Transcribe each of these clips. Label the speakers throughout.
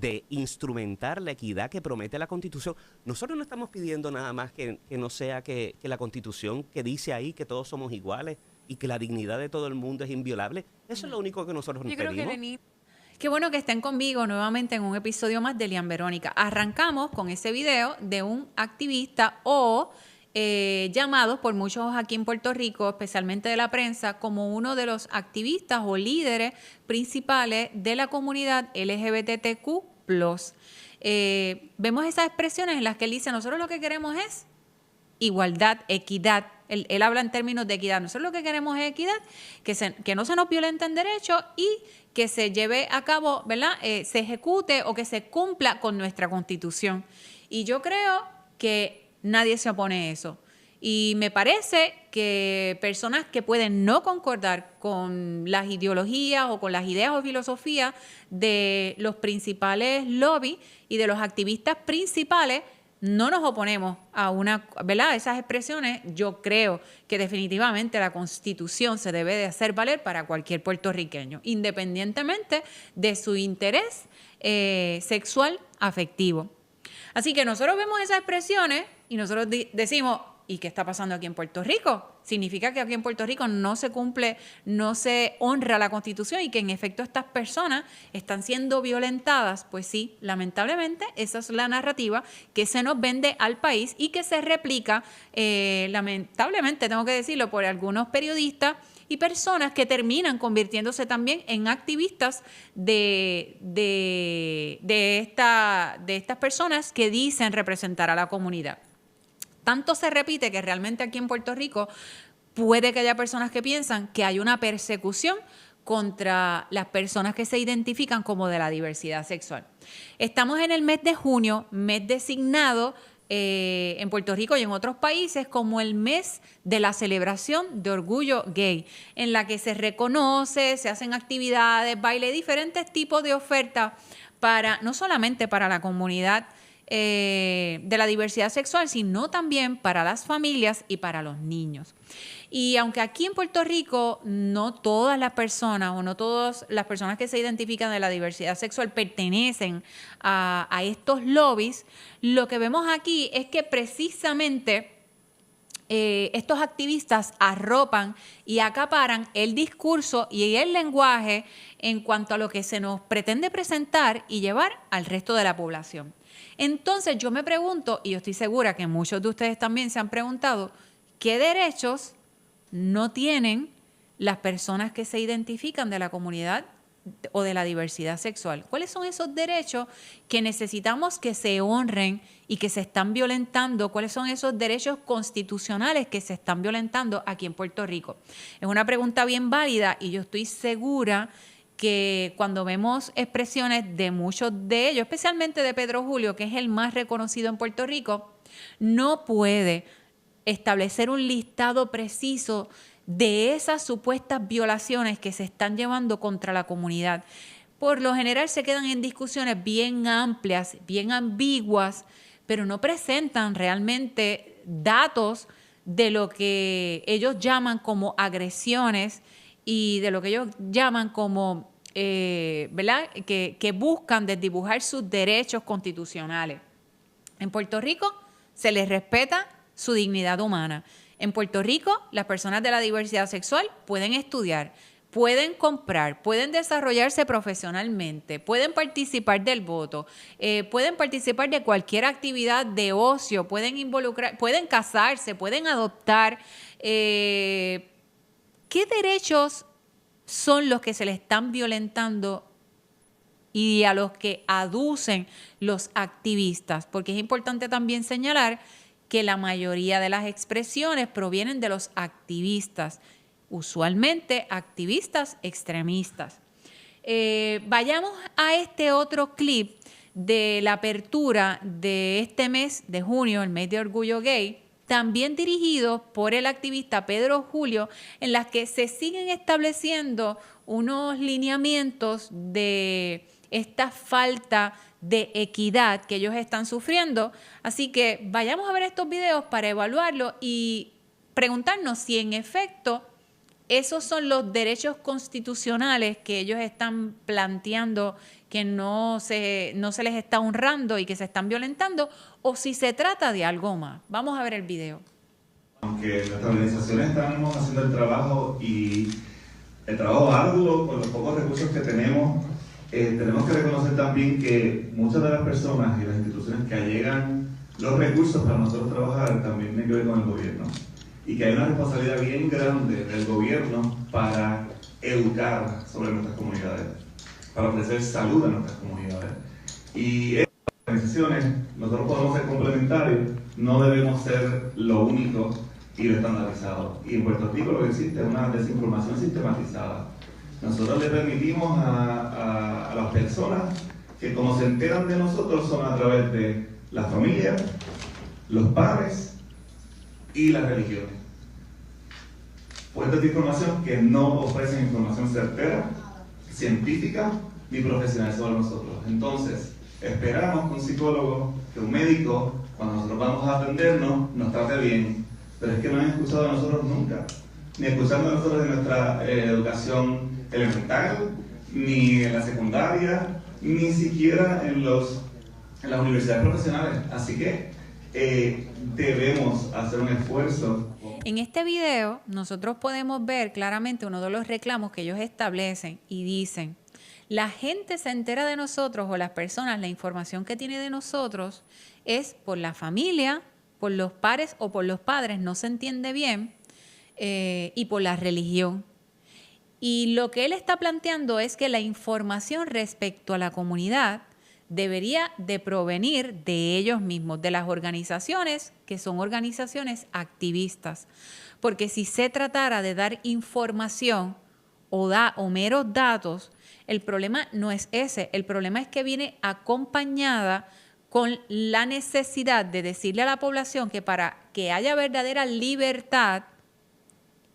Speaker 1: de instrumentar la equidad que promete la Constitución. Nosotros no estamos pidiendo nada más que no sea que la Constitución que dice ahí que todos somos iguales y que la dignidad de todo el mundo es inviolable. Eso es lo único que nosotros
Speaker 2: Yo creo que
Speaker 1: pedimos.
Speaker 2: Lenín. Qué bueno que estén conmigo nuevamente en un episodio más de Lian Verónica. Arrancamos con ese video de un activista o llamados por muchos aquí en Puerto Rico, especialmente de la prensa, como uno de los activistas o líderes principales de la comunidad LGBTQ+. Vemos esas expresiones en las que él dice, nosotros lo que queremos es igualdad, equidad. Él habla en términos de equidad. Nosotros lo que queremos es equidad, que no se nos violenten derechos y que se lleve a cabo, ¿verdad? Se ejecute o que se cumpla con nuestra Constitución. Y yo creo que nadie se opone a eso. Y me parece que personas que pueden no concordar con las ideologías o con las ideas o filosofías de los principales lobbies y de los activistas principales, no nos oponemos a ¿verdad? Esas expresiones. Yo creo que definitivamente la Constitución se debe de hacer valer para cualquier puertorriqueño, independientemente de su interés sexual afectivo. Así que nosotros vemos esas expresiones y nosotros decimos, ¿y qué está pasando aquí en Puerto Rico? Significa que aquí en Puerto Rico no se cumple, no se honra la Constitución y que en efecto estas personas están siendo violentadas. Pues sí, lamentablemente esa es la narrativa que se nos vende al país y que se replica, lamentablemente tengo que decirlo, por algunos periodistas y personas que terminan convirtiéndose también en activistas de estas personas que dicen representar a la comunidad. Tanto se repite que realmente aquí en Puerto Rico puede que haya personas que piensan que hay una persecución contra las personas que se identifican como de la diversidad sexual. Estamos en el mes de junio, mes designado en Puerto Rico y en otros países como el mes de la celebración de orgullo gay, en la que se reconoce, se hacen actividades, baile, diferentes tipos de ofertas no solamente para la comunidad de la diversidad sexual, sino también para las familias y para los niños. Y aunque aquí en Puerto Rico no todas las personas o no todas las personas que se identifican de la diversidad sexual pertenecen a estos lobbies, lo que vemos aquí es que precisamente estos activistas arropan y acaparan el discurso y el lenguaje en cuanto a lo que se nos pretende presentar y llevar al resto de la población. Entonces yo me pregunto, y yo estoy segura que muchos de ustedes también se han preguntado, ¿qué derechos no tienen las personas que se identifican de la comunidad o de la diversidad sexual? ¿Cuáles son esos derechos que necesitamos que se honren y que se están violentando? ¿Cuáles son esos derechos constitucionales que se están violentando aquí en Puerto Rico? Es una pregunta bien válida y yo estoy segura que cuando vemos expresiones de muchos de ellos, especialmente de Pedro Julio, que es el más reconocido en Puerto Rico, no puede establecer un listado preciso de esas supuestas violaciones que se están llevando contra la comunidad. Por lo general se quedan en discusiones bien amplias, bien ambiguas, pero no presentan realmente datos de lo que ellos llaman como agresiones y de lo que ellos llaman como, ¿verdad? Que buscan desdibujar sus derechos constitucionales. En Puerto Rico se les respeta su dignidad humana. En Puerto Rico, las personas de la diversidad sexual pueden estudiar, pueden comprar, pueden desarrollarse profesionalmente, pueden participar del voto, pueden participar de cualquier actividad de ocio, pueden casarse, pueden adoptar. ¿Qué derechos son los que se les están violentando y a los que aducen los activistas? Porque es importante también señalar que la mayoría de las expresiones provienen de los activistas, usualmente activistas extremistas. Vayamos a este otro clip de la apertura de este mes de junio, el mes de Orgullo Gay, también dirigido por el activista Pedro Julio, en las que se siguen estableciendo unos lineamientos de esta falta de equidad que ellos están sufriendo. Así que vayamos a ver estos videos para evaluarlo y preguntarnos si en efecto esos son los derechos constitucionales que ellos están planteando que no se les está honrando y que se están violentando, o si se trata de algo más. Vamos a ver el video.
Speaker 3: Aunque nuestras organizaciones estamos haciendo el trabajo y el trabajo arduo con los pocos recursos que tenemos, tenemos que reconocer también que muchas de las personas y las instituciones que allegan los recursos para nosotros trabajar también tienen que ver con el gobierno. Y que hay una responsabilidad bien grande del gobierno para educar sobre nuestras comunidades, para ofrecer salud a nuestras comunidades. Y estas organizaciones, nosotros podemos ser complementarios, no debemos ser lo único y lo estandarizado. Y en Puerto Rico lo que existe es una desinformación sistematizada. Nosotros le permitimos a las personas que como se enteran de nosotros son a través de la familia, los padres y las religiones. Fuentes de información que no ofrecen información certera, científica ni profesional sobre nosotros. Entonces, esperamos que un psicólogo, que un médico, cuando nosotros vamos a atendernos, nos trate bien. Pero es que no han escuchado de nosotros nunca. Ni escuchando de nosotros en nuestra educación elemental, ni en la secundaria, ni siquiera en las universidades profesionales. Así que debemos hacer un esfuerzo.
Speaker 2: En este video nosotros podemos ver claramente uno de los reclamos que ellos establecen y dicen: la gente se entera de nosotros, o las personas, la información que tiene de nosotros es por la familia, por los pares o por los padres, no se entiende bien, y por la religión. Y lo que él está planteando es que la información respecto a la comunidad debería de provenir de ellos mismos, de las organizaciones que son organizaciones activistas. Porque si se tratara de dar información o meros datos, el problema no es ese. El problema es que viene acompañada con la necesidad de decirle a la población que para que haya verdadera libertad,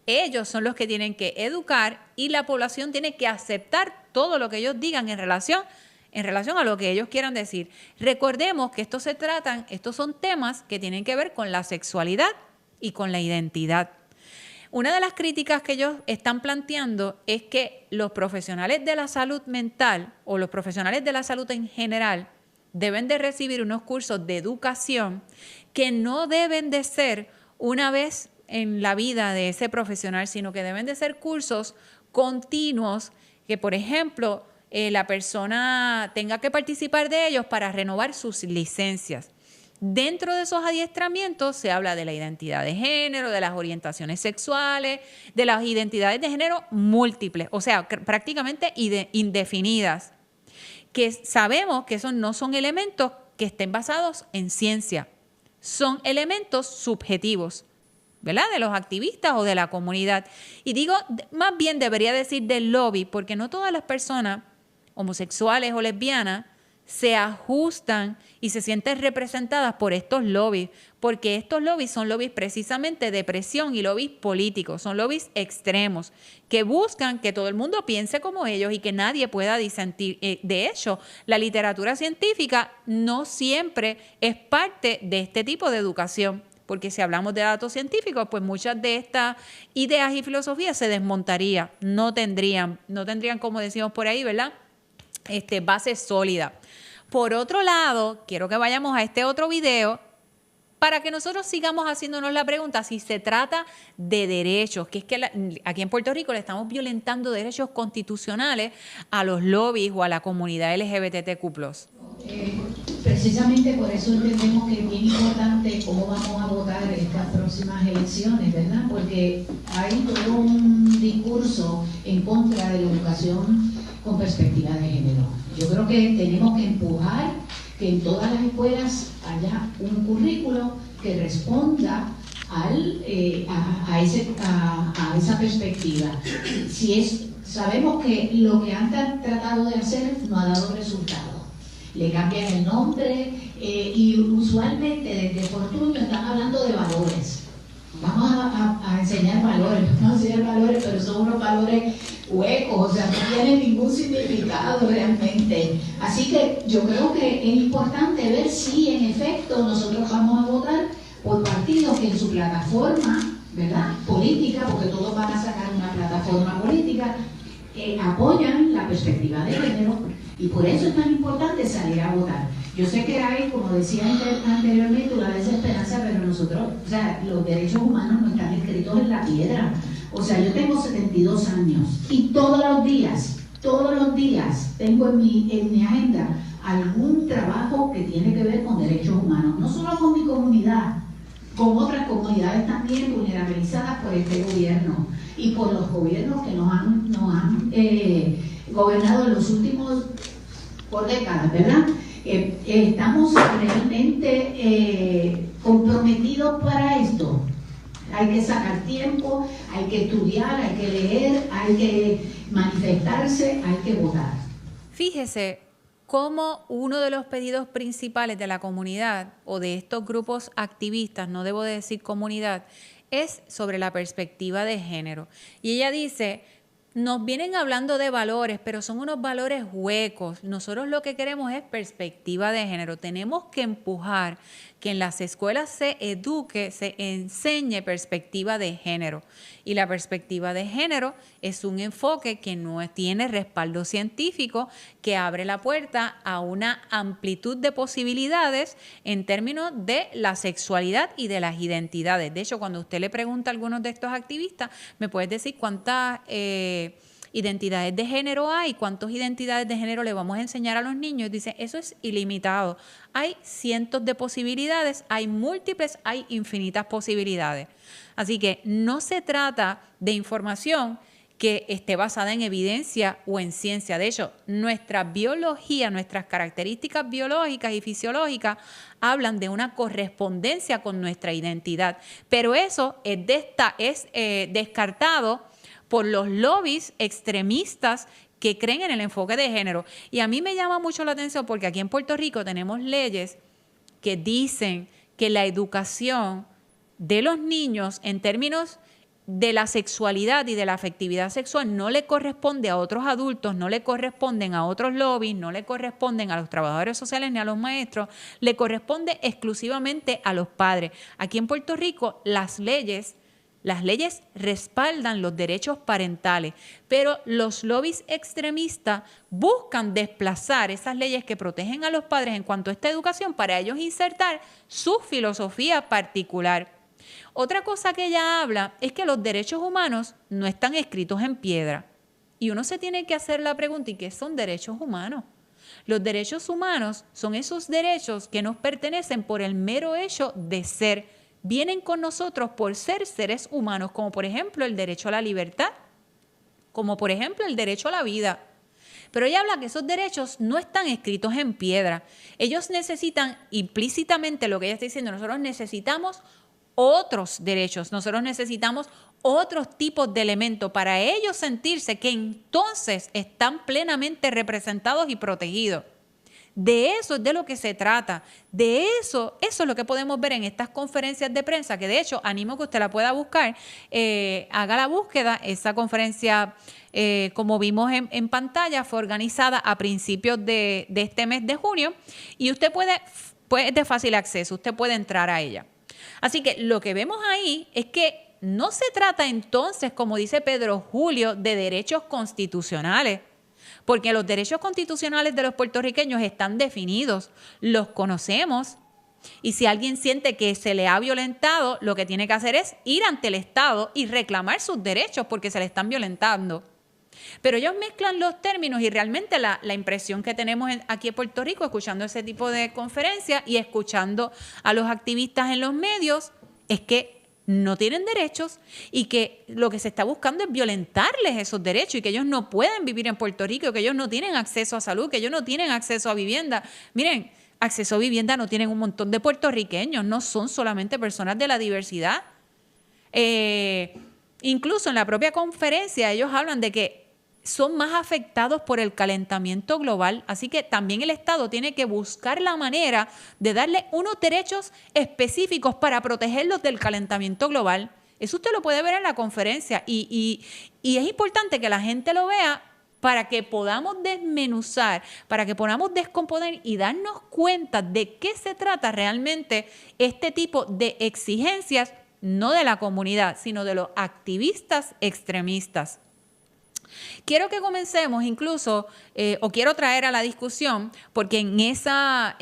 Speaker 2: ellos son los que tienen que educar y la población tiene que aceptar todo lo que ellos digan en relación a lo que ellos quieran decir. Recordemos que estos son temas que tienen que ver con la sexualidad y con la identidad. Una de las críticas que ellos están planteando es que los profesionales de la salud mental o los profesionales de la salud en general deben de recibir unos cursos de educación que no deben de ser una vez en la vida de ese profesional, sino que deben de ser cursos continuos que, por ejemplo, la persona tenga que participar de ellos para renovar sus licencias. Dentro de esos adiestramientos se habla de la identidad de género, de las orientaciones sexuales, de las identidades de género múltiples, o sea, prácticamente indefinidas, que sabemos que esos no son elementos que estén basados en ciencia, son elementos subjetivos, ¿verdad? De los activistas o de la comunidad. Y digo, más bien debería decir del lobby, porque no todas las personas homosexuales o lesbianas se ajustan y se sienten representadas por estos lobbies, porque estos lobbies son lobbies precisamente de presión y lobbies políticos, son lobbies extremos que buscan que todo el mundo piense como ellos y que nadie pueda disentir. De hecho, la literatura científica no siempre es parte de este tipo de educación, porque si hablamos de datos científicos, pues muchas de estas ideas y filosofías se desmontarían, no tendrían, como decimos por ahí, ¿verdad?, base sólida. Por otro lado, quiero que vayamos a este otro video para que nosotros sigamos haciéndonos la pregunta si se trata de derechos, que es que aquí en Puerto Rico le estamos violentando derechos constitucionales a los lobbies o a la comunidad LGBTQ+.
Speaker 4: Precisamente por eso entendemos que es bien importante cómo vamos a votar en estas próximas elecciones, ¿verdad? Porque hay todo un discurso en contra de la educación con perspectiva de género. Yo creo que tenemos que empujar que en todas las escuelas haya un currículo que responda a esa perspectiva. Sabemos que lo que han tratado de hacer no ha dado resultado. Le cambian el nombre y usualmente desde Fortunio están hablando de valores. Vamos a enseñar valores, pero son unos valores huecos, o sea, no tienen ningún significado realmente. Así que yo creo que es importante ver si en efecto nosotros vamos a votar por partidos que en su plataforma, ¿verdad?, política, porque todos van a sacar una plataforma política, apoyan la perspectiva de género y por eso es tan importante salir a votar. Yo sé que hay, como decía anteriormente, una desesperanza, pero nosotros, o sea, los derechos humanos no están escritos en la piedra. O sea, yo tengo 72 años y todos los días tengo en mi agenda algún trabajo que tiene que ver con derechos humanos, no solo con mi comunidad, con otras comunidades también vulnerabilizadas por este gobierno y por los gobiernos que nos han gobernado en los últimos, por décadas, ¿verdad? Estamos realmente comprometidos para esto. Hay que sacar tiempo, hay que estudiar, hay que leer, hay que manifestarse, hay que votar.
Speaker 2: Fíjese cómo uno de los pedidos principales de la comunidad o de estos grupos activistas, no debo decir comunidad, es sobre la perspectiva de género. Y ella dice, nos vienen hablando de valores, pero son unos valores huecos. Nosotros lo que queremos es perspectiva de género. Tenemos que empujar que en las escuelas se eduque, se enseñe perspectiva de género. Y la perspectiva de género es un enfoque que no tiene respaldo científico, que abre la puerta a una amplitud de posibilidades en términos de la sexualidad y de las identidades. De hecho, cuando usted le pregunta a algunos de estos activistas, ¿me puedes decir cuántas identidades de género hay? ¿Cuántas identidades de género le vamos a enseñar a los niños? Dice, eso es ilimitado. Hay cientos de posibilidades, hay múltiples, hay infinitas posibilidades. Así que no se trata de información que esté basada en evidencia o en ciencia. De hecho, nuestra biología, nuestras características biológicas y fisiológicas hablan de una correspondencia con nuestra identidad. Pero eso es descartado por los lobbies extremistas que creen en el enfoque de género. Y a mí me llama mucho la atención porque aquí en Puerto Rico tenemos leyes que dicen que la educación de los niños en términos de la sexualidad y de la afectividad sexual no le corresponde a otros adultos, no le corresponden a otros lobbies, no le corresponden a los trabajadores sociales ni a los maestros, le corresponde exclusivamente a los padres. Aquí en Puerto Rico las leyes respaldan los derechos parentales, pero los lobbies extremistas buscan desplazar esas leyes que protegen a los padres en cuanto a esta educación para ellos insertar su filosofía particular. Otra cosa que ella habla es que los derechos humanos no están escritos en piedra. Y uno se tiene que hacer la pregunta, ¿y qué son derechos humanos? Los derechos humanos son esos derechos que nos pertenecen por el mero hecho de ser. Vienen con nosotros por ser seres humanos, como por ejemplo el derecho a la libertad, como por ejemplo el derecho a la vida. Pero ella habla que esos derechos no están escritos en piedra. Ellos necesitan implícitamente, lo que ella está diciendo, nosotros necesitamos otros derechos, nosotros necesitamos otros tipos de elementos para ellos sentirse que entonces están plenamente representados y protegidos. De eso es de lo que se trata. De eso es lo que podemos ver en estas conferencias de prensa, que de hecho animo que usted la pueda buscar, haga la búsqueda. Esa conferencia, como vimos en pantalla, fue organizada a principios de este mes de junio y usted es de fácil acceso, usted puede entrar a ella. Así que lo que vemos ahí es que no se trata entonces, como dice Pedro Julio, de derechos constitucionales, porque los derechos constitucionales de los puertorriqueños están definidos, los conocemos, y si alguien siente que se le ha violentado, lo que tiene que hacer es ir ante el Estado y reclamar sus derechos porque se le están violentando. Pero ellos mezclan los términos y realmente la impresión que tenemos aquí en Puerto Rico, escuchando ese tipo de conferencias y escuchando a los activistas en los medios, es que no tienen derechos y que lo que se está buscando es violentarles esos derechos y que ellos no pueden vivir en Puerto Rico, que ellos no tienen acceso a salud, que ellos no tienen acceso a vivienda. Miren, acceso a vivienda no tienen un montón de puertorriqueños, no son solamente personas de la diversidad. Incluso en la propia conferencia ellos hablan de que son más afectados por el calentamiento global, así que también el Estado tiene que buscar la manera de darle unos derechos específicos para protegerlos del calentamiento global. Eso usted lo puede ver en la conferencia y es importante que la gente lo vea para que podamos desmenuzar, para que podamos descomponer y darnos cuenta de qué se trata realmente este tipo de exigencias, no de la comunidad, sino de los activistas extremistas. Quiero que comencemos incluso, o quiero traer a la discusión, porque en esa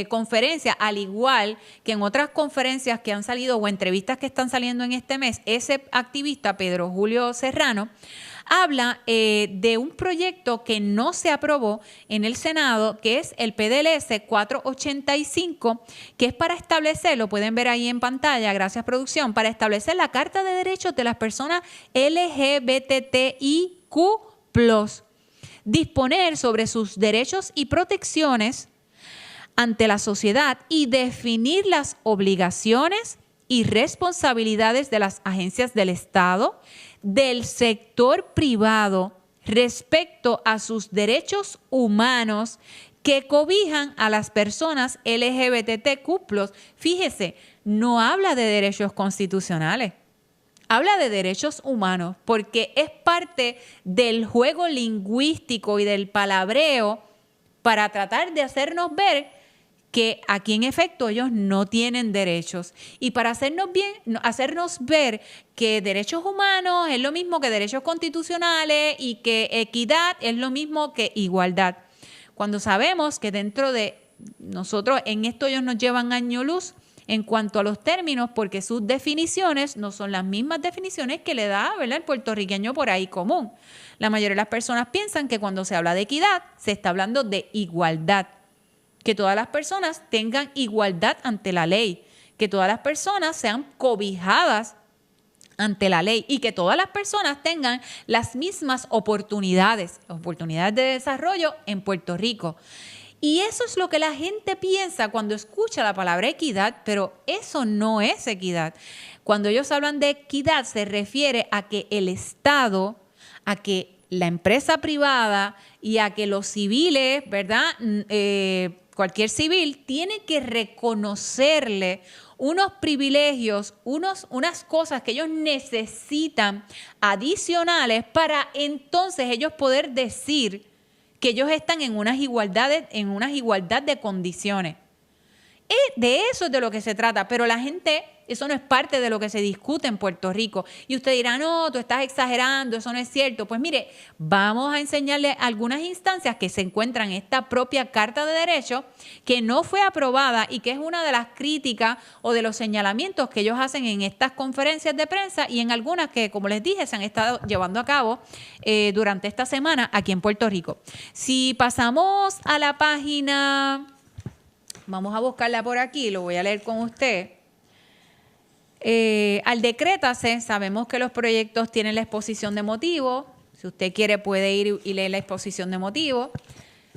Speaker 2: conferencia, al igual que en otras conferencias que han salido o entrevistas que están saliendo en este mes, ese activista, Pedro Julio Serrano, habla de un proyecto que no se aprobó en el Senado, que es el PDLS 485, que es para establecer, lo pueden ver ahí en pantalla, gracias producción, para establecer la Carta de Derechos de las Personas LGBTIQ+, disponer sobre sus derechos y protecciones ante la sociedad y definir las obligaciones y responsabilidades de las agencias del Estado, del sector privado respecto a sus derechos humanos que cobijan a las personas LGBTQ+. Fíjese, no habla de derechos constitucionales, habla de derechos humanos, porque es parte del juego lingüístico y del palabreo para tratar de hacernos ver que aquí en efecto ellos no tienen derechos. Y para hacernos ver que derechos humanos es lo mismo que derechos constitucionales y que equidad es lo mismo que igualdad. Cuando sabemos que dentro de nosotros, en esto ellos nos llevan año luz en cuanto a los términos, porque sus definiciones no son las mismas definiciones que le da, ¿verdad?, el puertorriqueño por ahí común. La mayoría de las personas piensan que cuando se habla de equidad, se está hablando de igualdad. Que todas las personas tengan igualdad ante la ley, que todas las personas sean cobijadas ante la ley y que todas las personas tengan las mismas oportunidades de desarrollo en Puerto Rico. Y eso es lo que la gente piensa cuando escucha la palabra equidad, pero eso no es equidad. Cuando ellos hablan de equidad se refiere a que el Estado, a que la empresa privada y a que los civiles, ¿verdad?, cualquier civil tiene que reconocerle unos privilegios, unas cosas que ellos necesitan adicionales para entonces ellos poder decir que ellos están en unas igualdad de condiciones. De eso es de lo que se trata, pero la gente, eso no es parte de lo que se discute en Puerto Rico. Y usted dirá, no, tú estás exagerando, eso no es cierto. Pues mire, vamos a enseñarle algunas instancias que se encuentran en esta propia Carta de Derechos, que no fue aprobada y que es una de las críticas o de los señalamientos que ellos hacen en estas conferencias de prensa y en algunas que, como les dije, se han estado llevando a cabo durante esta semana aquí en Puerto Rico. Si pasamos a la página... Vamos a buscarla por aquí, lo voy a leer con usted. Al decrétase, sabemos que los proyectos tienen la exposición de motivos. Si usted quiere puede ir y leer la exposición de motivos.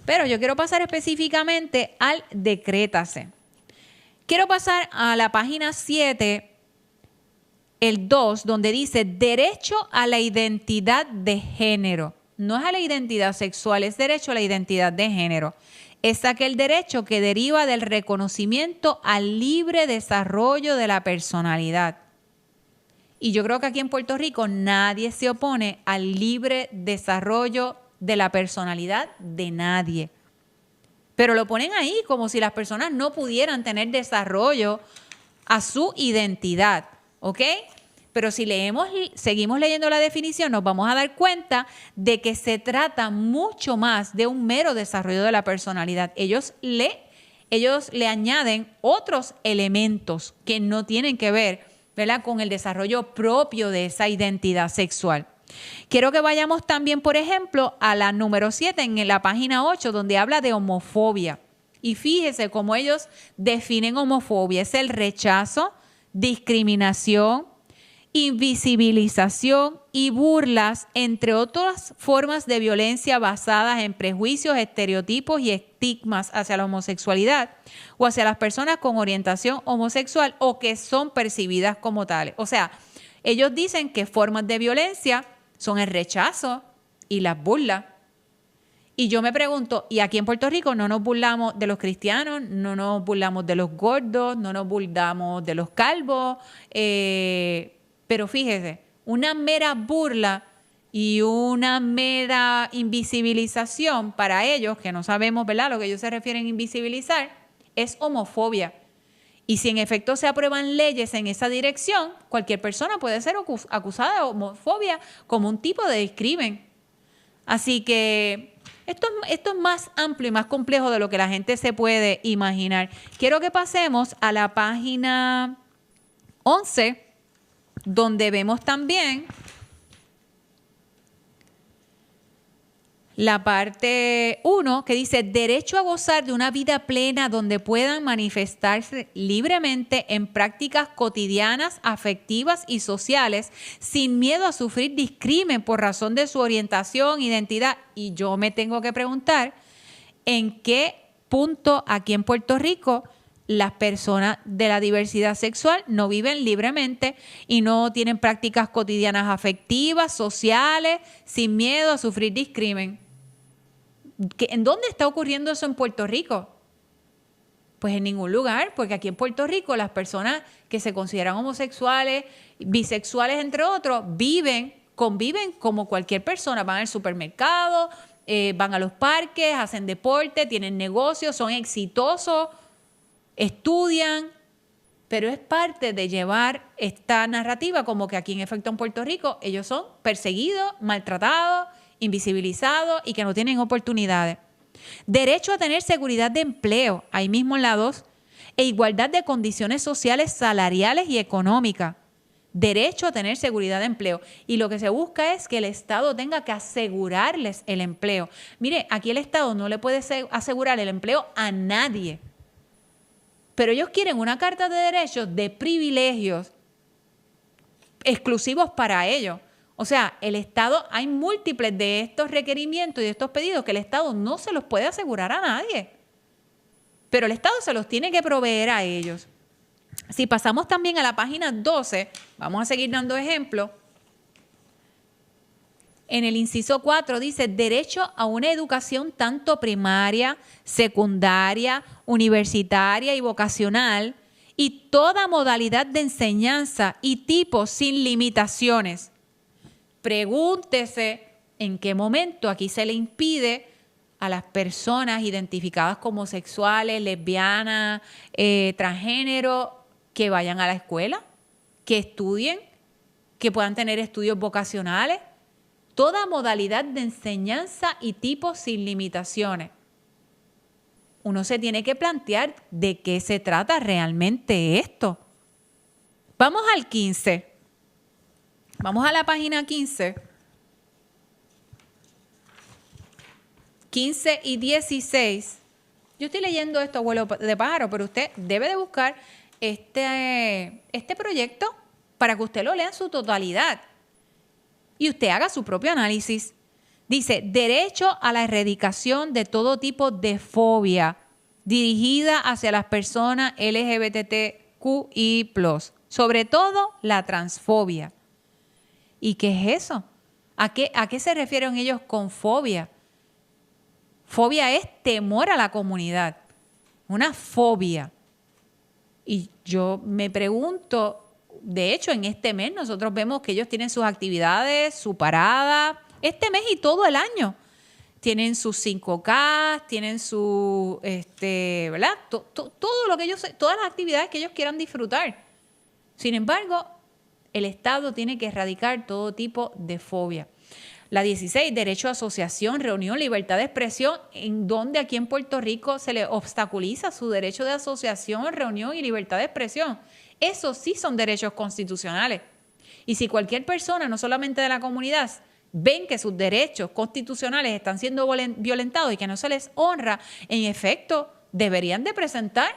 Speaker 2: Pero yo quiero pasar específicamente al decrétase. Quiero pasar a la página 7, el 2, donde dice derecho a la identidad de género. No es a la identidad sexual, es derecho a la identidad de género. Es aquel derecho que deriva del reconocimiento al libre desarrollo de la personalidad. Y yo creo que aquí en Puerto Rico nadie se opone al libre desarrollo de la personalidad de nadie. Pero lo ponen ahí como si las personas no pudieran tener desarrollo a su identidad, ¿ok? Pero si seguimos leyendo la definición, nos vamos a dar cuenta de que se trata mucho más de un mero desarrollo de la personalidad. Ellos le añaden otros elementos que no tienen que ver, ¿verdad?, con el desarrollo propio de esa identidad sexual. Quiero que vayamos también, por ejemplo, a la número 7 en la página 8, donde habla de homofobia. Y fíjese cómo ellos definen homofobia. Es el rechazo, discriminación, invisibilización y burlas, entre otras formas de violencia basadas en prejuicios, estereotipos y estigmas hacia la homosexualidad o hacia las personas con orientación homosexual o que son percibidas como tales. O sea, ellos dicen que formas de violencia son el rechazo y las burlas. Y yo me pregunto, ¿y aquí en Puerto Rico no nos burlamos de los cristianos, no nos burlamos de los gordos, no nos burlamos de los calvos? Pero fíjese, una mera burla y una mera invisibilización para ellos, que no sabemos, ¿verdad?, lo que ellos se refieren a invisibilizar, es homofobia. Y si en efecto se aprueban leyes en esa dirección, cualquier persona puede ser acusada de homofobia como un tipo de crimen. Así que esto es más amplio y más complejo de lo que la gente se puede imaginar. Quiero que pasemos a la página 11, donde vemos también la parte 1 que dice derecho a gozar de una vida plena donde puedan manifestarse libremente en prácticas cotidianas, afectivas y sociales sin miedo a sufrir discrimen por razón de su orientación, identidad. Y yo me tengo que preguntar en qué punto aquí en Puerto Rico las personas de la diversidad sexual no viven libremente y no tienen prácticas cotidianas afectivas, sociales, sin miedo a sufrir discrimen. ¿En dónde está ocurriendo eso en Puerto Rico? Pues en ningún lugar, porque aquí en Puerto Rico las personas que se consideran homosexuales, bisexuales, entre otros, conviven como cualquier persona. Van al supermercado, van a los parques, hacen deporte, tienen negocios, son exitosos, estudian, pero es parte de llevar esta narrativa como que aquí en efecto en Puerto Rico ellos son perseguidos, maltratados, invisibilizados y que no tienen oportunidades. Derecho a tener seguridad de empleo, ahí mismo en la 2, e igualdad de condiciones sociales, salariales y económicas. Derecho a tener seguridad de empleo. Y lo que se busca es que el Estado tenga que asegurarles el empleo. Mire, aquí el Estado no le puede asegurar el empleo a nadie. Pero ellos quieren una carta de derechos de privilegios exclusivos para ellos. O sea, el Estado, hay múltiples de estos requerimientos y de estos pedidos que el Estado no se los puede asegurar a nadie. Pero el Estado se los tiene que proveer a ellos. Si pasamos también a la página 12, vamos a seguir dando ejemplos. En el inciso 4 dice derecho a una educación tanto primaria, secundaria, universitaria y vocacional y toda modalidad de enseñanza y tipo sin limitaciones. Pregúntese en qué momento aquí se le impide a las personas identificadas como homosexuales, lesbianas, transgénero, que vayan a la escuela, que estudien, que puedan tener estudios vocacionales. Toda modalidad de enseñanza y tipo sin limitaciones. Uno se tiene que plantear de qué se trata realmente esto. Vamos al 15. Vamos a la página 15. 15 y 16. Yo estoy leyendo esto, abuelo de pájaro, pero usted debe de buscar este proyecto para que usted lo lea en su totalidad y usted haga su propio análisis. Dice, derecho a la erradicación de todo tipo de fobia dirigida hacia las personas LGBTQI+, sobre todo la transfobia. ¿Y qué es eso? ¿A qué se refieren ellos con fobia? Fobia es temor a la comunidad, una fobia. Y yo me pregunto, de hecho en este mes nosotros vemos que ellos tienen sus actividades, su parada, este mes y todo el año. Tienen sus 5K, tienen su, ¿verdad? Todo lo que ellos, todas las actividades que ellos quieran disfrutar. Sin embargo, el Estado tiene que erradicar todo tipo de fobia. La 16, derecho a asociación, reunión, libertad de expresión, en donde aquí en Puerto Rico se le obstaculiza su derecho de asociación, reunión y libertad de expresión. Esos sí son derechos constitucionales. Y si cualquier persona, no solamente de la comunidad, ven que sus derechos constitucionales están siendo violentados y que no se les honra, en efecto, deberían de presentar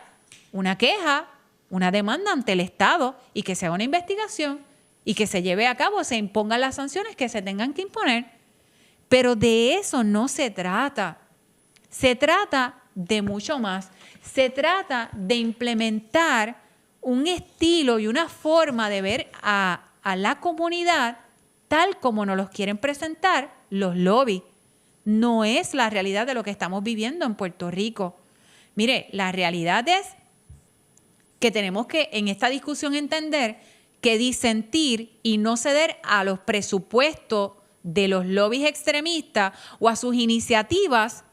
Speaker 2: una queja, una demanda ante el Estado y que se haga una investigación y que se lleve a cabo, se impongan las sanciones que se tengan que imponer. Pero de eso no se trata. Se trata de mucho más. Se trata de implementar un estilo y una forma de ver a la comunidad tal como nos los quieren presentar los lobbies. No es la realidad de lo que estamos viviendo en Puerto Rico. Mire, la realidad es que tenemos que en esta discusión entender que disentir y no ceder a los presupuestos de los lobbies extremistas o a sus iniciativas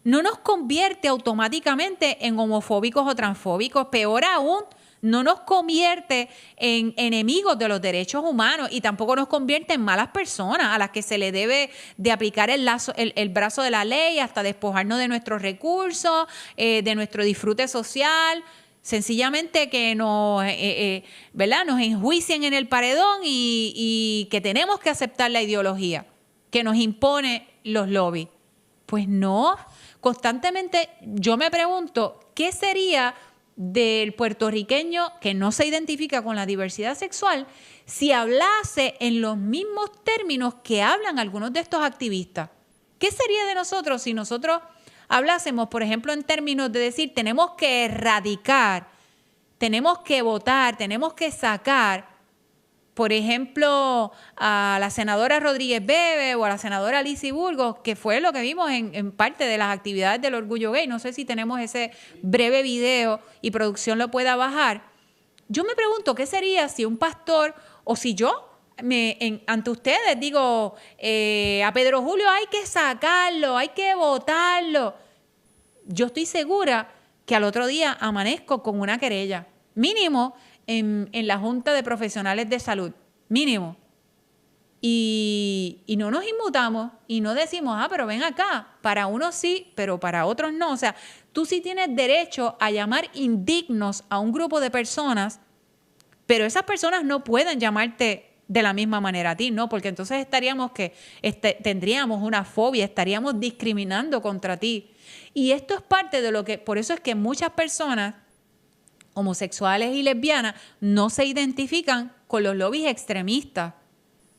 Speaker 2: no nos convierte automáticamente en homofóbicos o transfóbicos. Peor aún, no nos convierte en enemigos de los derechos humanos y tampoco nos convierte en malas personas a las que se le debe de aplicar el brazo de la ley hasta despojarnos de nuestros recursos, de nuestro disfrute social. Sencillamente que ¿verdad? Nos enjuicien en el paredón y que tenemos que aceptar la ideología que nos impone los lobbies. Pues no. Constantemente yo me pregunto, ¿qué sería del puertorriqueño que no se identifica con la diversidad sexual si hablase en los mismos términos que hablan algunos de estos activistas? ¿Qué sería de nosotros si nosotros hablásemos, por ejemplo, en términos de decir tenemos que erradicar, tenemos que votar, tenemos que sacar, por ejemplo, a la senadora Rodríguez Bebe o a la senadora Lizy Burgos, que fue lo que vimos en parte de las actividades del Orgullo Gay? No sé si tenemos ese breve video y producción lo pueda bajar. Yo me pregunto, ¿qué sería si un pastor o si yo ante ustedes digo, a Pedro Julio hay que sacarlo, hay que votarlo? Yo estoy segura que al otro día amanezco con una querella, mínimo en la Junta de Profesionales de Salud, mínimo. Y no nos inmutamos y no decimos, pero ven acá, para unos sí, pero para otros no. O sea, tú sí tienes derecho a llamar indignos a un grupo de personas, pero esas personas no pueden llamarte de la misma manera a ti, ¿no? Porque entonces tendríamos una fobia, estaríamos discriminando contra ti. Y esto es parte de lo que, por eso es que muchas personas homosexuales y lesbianas no se identifican con los lobbies extremistas,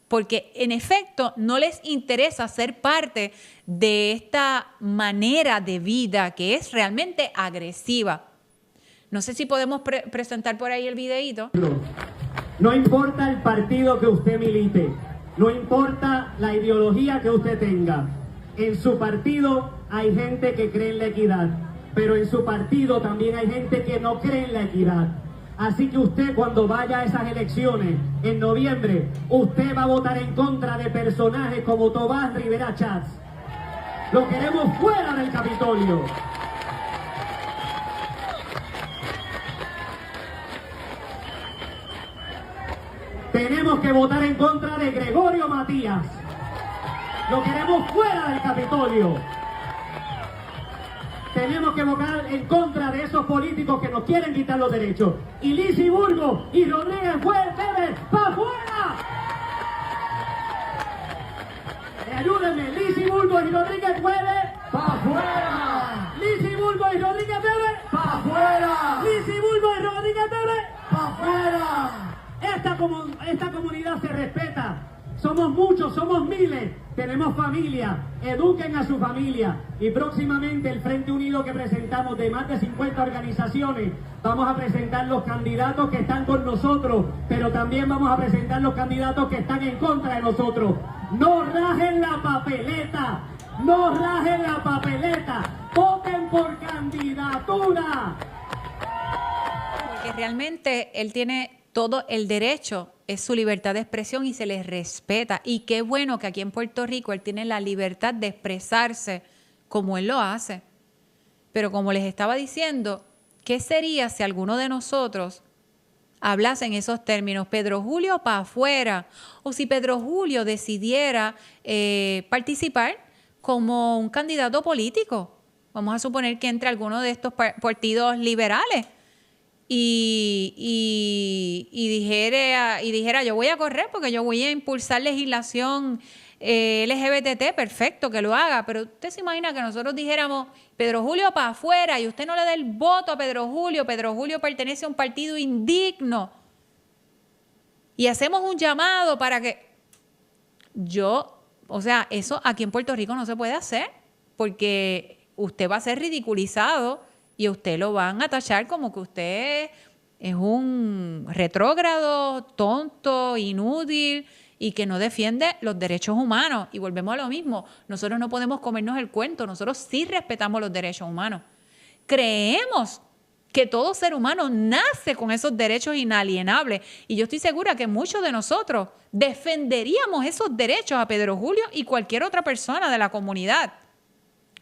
Speaker 2: porque en efecto no les interesa ser parte de esta manera de vida que es realmente agresiva. No sé si podemos presentar por ahí el videíto.
Speaker 5: No importa el partido que usted milite, no importa la ideología que usted tenga. En su partido hay gente que cree en la equidad, pero en su partido también hay gente que no cree en la equidad. Así que usted, cuando vaya a esas elecciones en noviembre, usted va a votar en contra de personajes como Tomás Rivera Chats. Lo queremos fuera del Capitolio. Tenemos que votar en contra de Gregorio Matías. Lo queremos fuera del Capitolio. Tenemos que votar en contra de esos políticos que nos quieren quitar los derechos. Y Lizy Burgos y Rodríguez Bebe, ¡para afuera! Ayúdenme, Lizy Burgos y Rodríguez Bebe, ¡para afuera! Lizy Burgos y Rodríguez Bebe, ¡para afuera! Lizy Burgos y Rodríguez Bebe, ¡para afuera! Esta comunidad se respeta. Somos muchos, somos miles. Tenemos familia. Eduquen a su familia. Y próximamente el Frente Unido que presentamos de más de 50 organizaciones, vamos a presentar los candidatos que están con nosotros, pero también vamos a presentar los candidatos que están en contra de nosotros. No rajen la papeleta. No rajen la papeleta. Voten por candidatura.
Speaker 2: Porque realmente él tiene todo el derecho, es su libertad de expresión y se les respeta. Y qué bueno que aquí en Puerto Rico él tiene la libertad de expresarse como él lo hace. Pero como les estaba diciendo, ¿qué sería si alguno de nosotros hablase en esos términos? Pedro Julio para afuera. O si Pedro Julio decidiera participar como un candidato político. Vamos a suponer que entre alguno de estos partidos liberales. Y dijera, yo voy a correr porque yo voy a impulsar legislación LGBT, perfecto, que lo haga. Pero usted se imagina que nosotros dijéramos, Pedro Julio para afuera, y usted no le dé el voto a Pedro Julio pertenece a un partido indigno. Y hacemos un llamado para que eso aquí en Puerto Rico no se puede hacer, porque usted va a ser ridiculizado y usted lo van a tachar como que usted es un retrógrado, tonto, inútil y que no defiende los derechos humanos. Y volvemos a lo mismo. Nosotros no podemos comernos el cuento. Nosotros sí respetamos los derechos humanos. Creemos que todo ser humano nace con esos derechos inalienables. Y yo estoy segura que muchos de nosotros defenderíamos esos derechos a Pedro Julio y cualquier otra persona de la comunidad.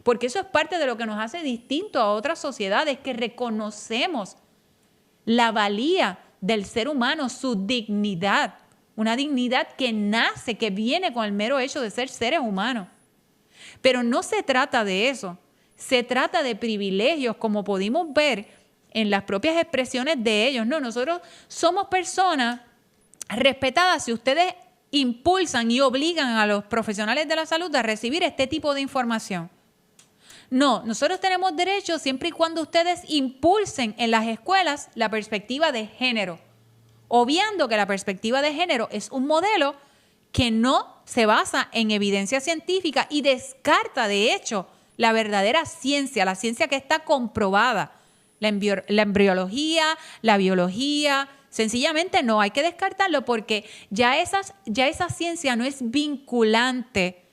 Speaker 2: Porque eso es parte de lo que nos hace distintos a otras sociedades, que reconocemos la valía del ser humano, su dignidad, una dignidad que nace, que viene con el mero hecho de ser seres humanos. Pero no se trata de eso, se trata de privilegios, como pudimos ver en las propias expresiones de ellos. No, nosotros somos personas respetadas si ustedes impulsan y obligan a los profesionales de la salud a recibir este tipo de información. No, nosotros tenemos derecho siempre y cuando ustedes impulsen en las escuelas la perspectiva de género, obviando que la perspectiva de género es un modelo que no se basa en evidencia científica y descarta, de hecho, la verdadera ciencia, la ciencia que está comprobada, la embriología, la biología. Sencillamente no, hay que descartarlo porque ya esa ciencia no es vinculante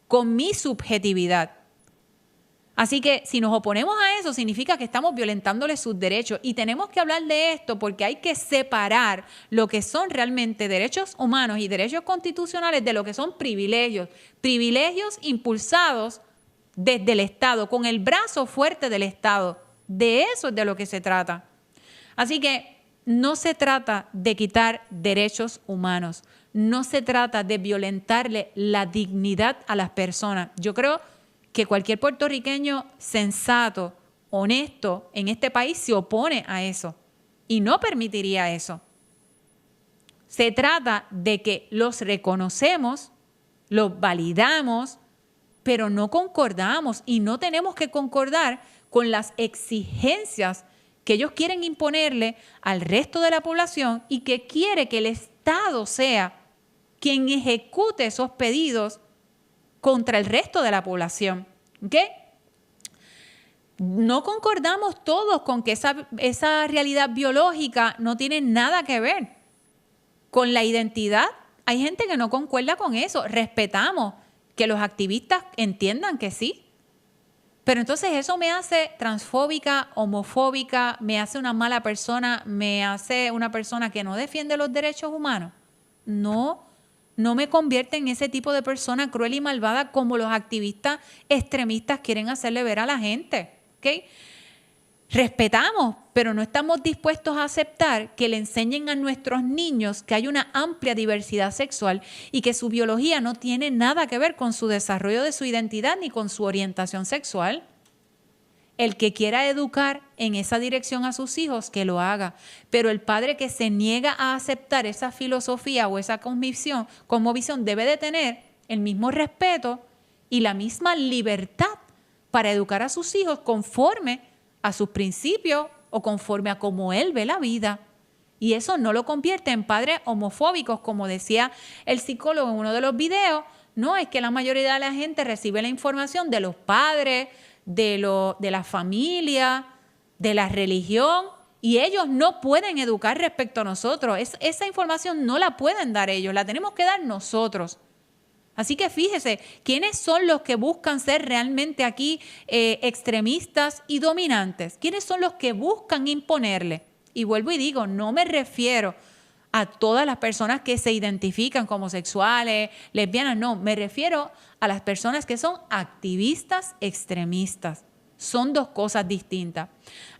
Speaker 2: con mi subjetividad. Así que si nos oponemos a eso, significa que estamos violentándole sus derechos. Y tenemos que hablar de esto porque hay que separar lo que son realmente derechos humanos y derechos constitucionales de lo que son privilegios. Privilegios impulsados desde el Estado, con el brazo fuerte del Estado. De eso es de lo que se trata. Así que no se trata de quitar derechos humanos. No se trata de violentarle la dignidad a las personas. Yo creo que cualquier puertorriqueño sensato, honesto en este país se opone a eso y no permitiría eso. Se trata de que los reconocemos, los validamos, pero no concordamos y no tenemos que concordar con las exigencias que ellos quieren imponerle al resto de la población y que quiere que el Estado sea quien ejecute esos pedidos contra el resto de la población. ¿Ok? No concordamos todos con que esa realidad biológica no tiene nada que ver con la identidad. Hay gente que no concuerda con eso. Respetamos que los activistas entiendan que sí. Pero entonces eso me hace transfóbica, homofóbica, me hace una mala persona, me hace una persona que no defiende los derechos humanos. No me convierte en ese tipo de persona cruel y malvada como los activistas extremistas quieren hacerle ver a la gente. ¿Okay? Respetamos, pero no estamos dispuestos a aceptar que le enseñen a nuestros niños que hay una amplia diversidad sexual y que su biología no tiene nada que ver con su desarrollo de su identidad ni con su orientación sexual. El que quiera educar en esa dirección a sus hijos, que lo haga. Pero el padre que se niega a aceptar esa filosofía o esa cosmovisión debe de tener el mismo respeto y la misma libertad para educar a sus hijos conforme a sus principios o conforme a cómo él ve la vida. Y eso no lo convierte en padres homofóbicos, como decía el psicólogo en uno de los videos. No, es que la mayoría de la gente recibe la información de los padres, de la familia, de la religión, y ellos no pueden educar respecto a nosotros. Esa información no la pueden dar ellos, la tenemos que dar nosotros. Así que fíjese, ¿quiénes son los que buscan ser realmente aquí extremistas y dominantes? ¿Quiénes son los que buscan imponerle? Y vuelvo y digo, no me refiero a todas las personas que se identifican como homosexuales, lesbianas, no, me refiero a las personas que son activistas extremistas. Son dos cosas distintas.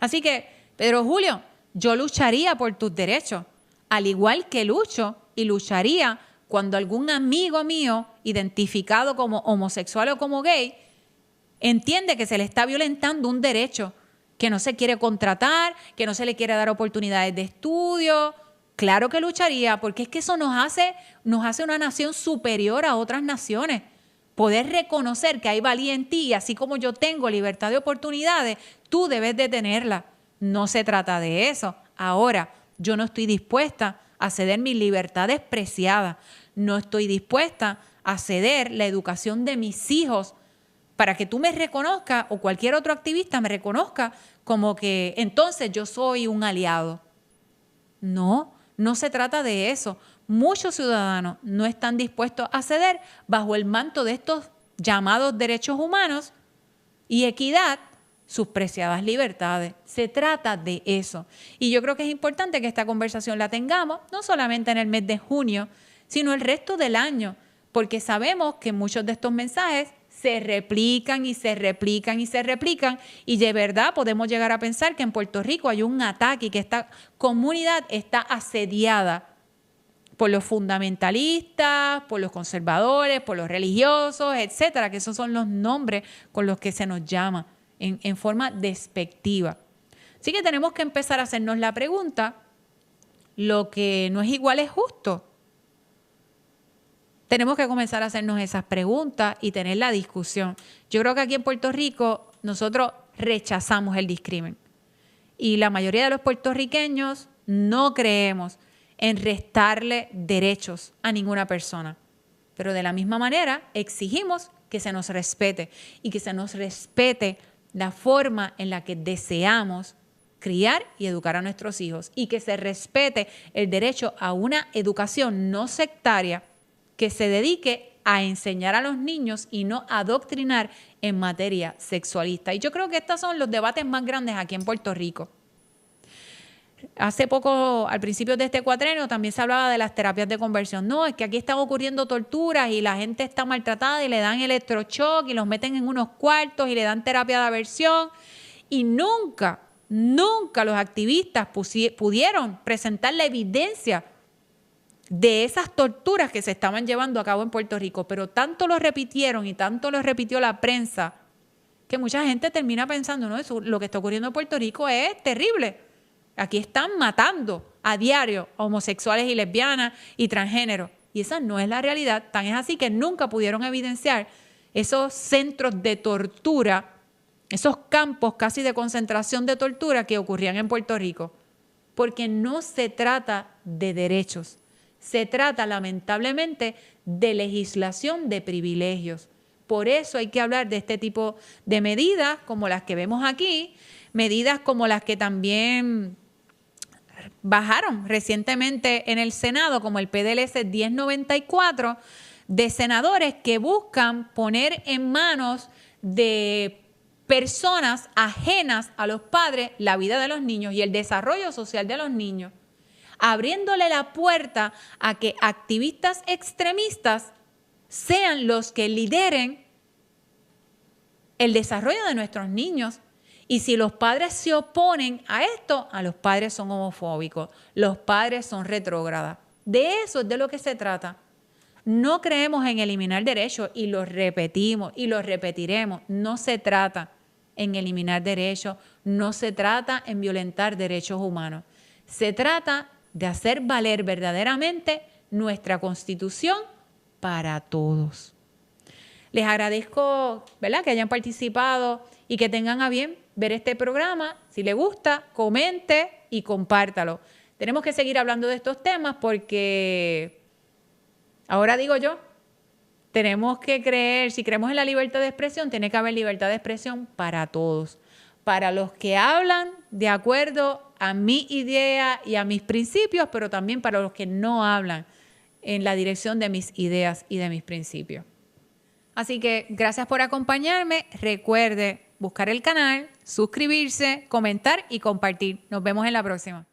Speaker 2: Así que, Pedro Julio, yo lucharía por tus derechos, al igual que lucho y lucharía cuando algún amigo mío identificado como homosexual o como gay entiende que se le está violentando un derecho, que no se quiere contratar, que no se le quiere dar oportunidades de estudio. Claro que lucharía, porque es que eso nos hace una nación superior a otras naciones. Poder reconocer que hay valía en ti y así como yo tengo libertad de oportunidades, tú debes de tenerla. No se trata de eso. Ahora, yo no estoy dispuesta a ceder mi libertad despreciada. No estoy dispuesta a ceder la educación de mis hijos para que tú me reconozcas o cualquier otro activista me reconozca como que entonces yo soy un aliado. No se trata de eso. Muchos ciudadanos no están dispuestos a ceder bajo el manto de estos llamados derechos humanos y equidad sus preciadas libertades. Se trata de eso. Y yo creo que es importante que esta conversación la tengamos, no solamente en el mes de junio, sino el resto del año, porque sabemos que muchos de estos mensajes se replican y se replican y se replican, y de verdad podemos llegar a pensar que en Puerto Rico hay un ataque y que esta comunidad está asediada por los fundamentalistas, por los conservadores, por los religiosos, etcétera, que esos son los nombres con los que se nos llama en forma despectiva. Así que tenemos que empezar a hacernos la pregunta, ¿lo que no es igual es justo? Tenemos que comenzar a hacernos esas preguntas y tener la discusión. Yo creo que aquí en Puerto Rico nosotros rechazamos el discrimen. Y la mayoría de los puertorriqueños no creemos en restarle derechos a ninguna persona. Pero de la misma manera exigimos que se nos respete y que se nos respete la forma en la que deseamos criar y educar a nuestros hijos y que se respete el derecho a una educación no sectaria que se dedique a enseñar a los niños y no a adoctrinar en materia sexualista. Y yo creo que estos son los debates más grandes aquí en Puerto Rico. Hace poco, al principio de este cuatrenio, también se hablaba de las terapias de conversión. No, es que aquí están ocurriendo torturas y la gente está maltratada y le dan electroshock y los meten en unos cuartos y le dan terapia de aversión. Y nunca los activistas pudieron presentar la evidencia de esas torturas que se estaban llevando a cabo en Puerto Rico. Pero tanto lo repitieron y tanto lo repitió la prensa que mucha gente termina pensando, no, eso, lo que está ocurriendo en Puerto Rico es terrible. Aquí están matando a diario a homosexuales y lesbianas y transgéneros. Y esa no es la realidad. Tan es así que nunca pudieron evidenciar esos centros de tortura, esos campos casi de concentración de tortura que ocurrían en Puerto Rico. Porque no se trata de derechos. Se trata, lamentablemente, de legislación de privilegios. Por eso hay que hablar de este tipo de medidas como las que vemos aquí, medidas como las que también bajaron recientemente en el Senado, como el PDLS 1094, de senadores que buscan poner en manos de personas ajenas a los padres la vida de los niños y el desarrollo social de los niños, abriéndole la puerta a que activistas extremistas sean los que lideren el desarrollo de nuestros niños. Y si los padres se oponen a esto, a los padres son homofóbicos, los padres son retrógradas. De eso es de lo que se trata. No creemos en eliminar derechos y lo repetimos y lo repetiremos. No se trata en eliminar derechos, no se trata en violentar derechos humanos. Se trata de hacer valer verdaderamente nuestra Constitución para todos. Les agradezco, ¿verdad?, que hayan participado y que tengan a bien ver este programa. Si les gusta, comente y compártalo. Tenemos que seguir hablando de estos temas porque, ahora digo yo, tenemos que creer, si creemos en la libertad de expresión, tiene que haber libertad de expresión para todos. Para los que hablan de acuerdo a mi idea y a mis principios, pero también para los que no hablan en la dirección de mis ideas y de mis principios. Así que gracias por acompañarme. Recuerde buscar el canal, suscribirse, comentar y compartir. Nos vemos en la próxima.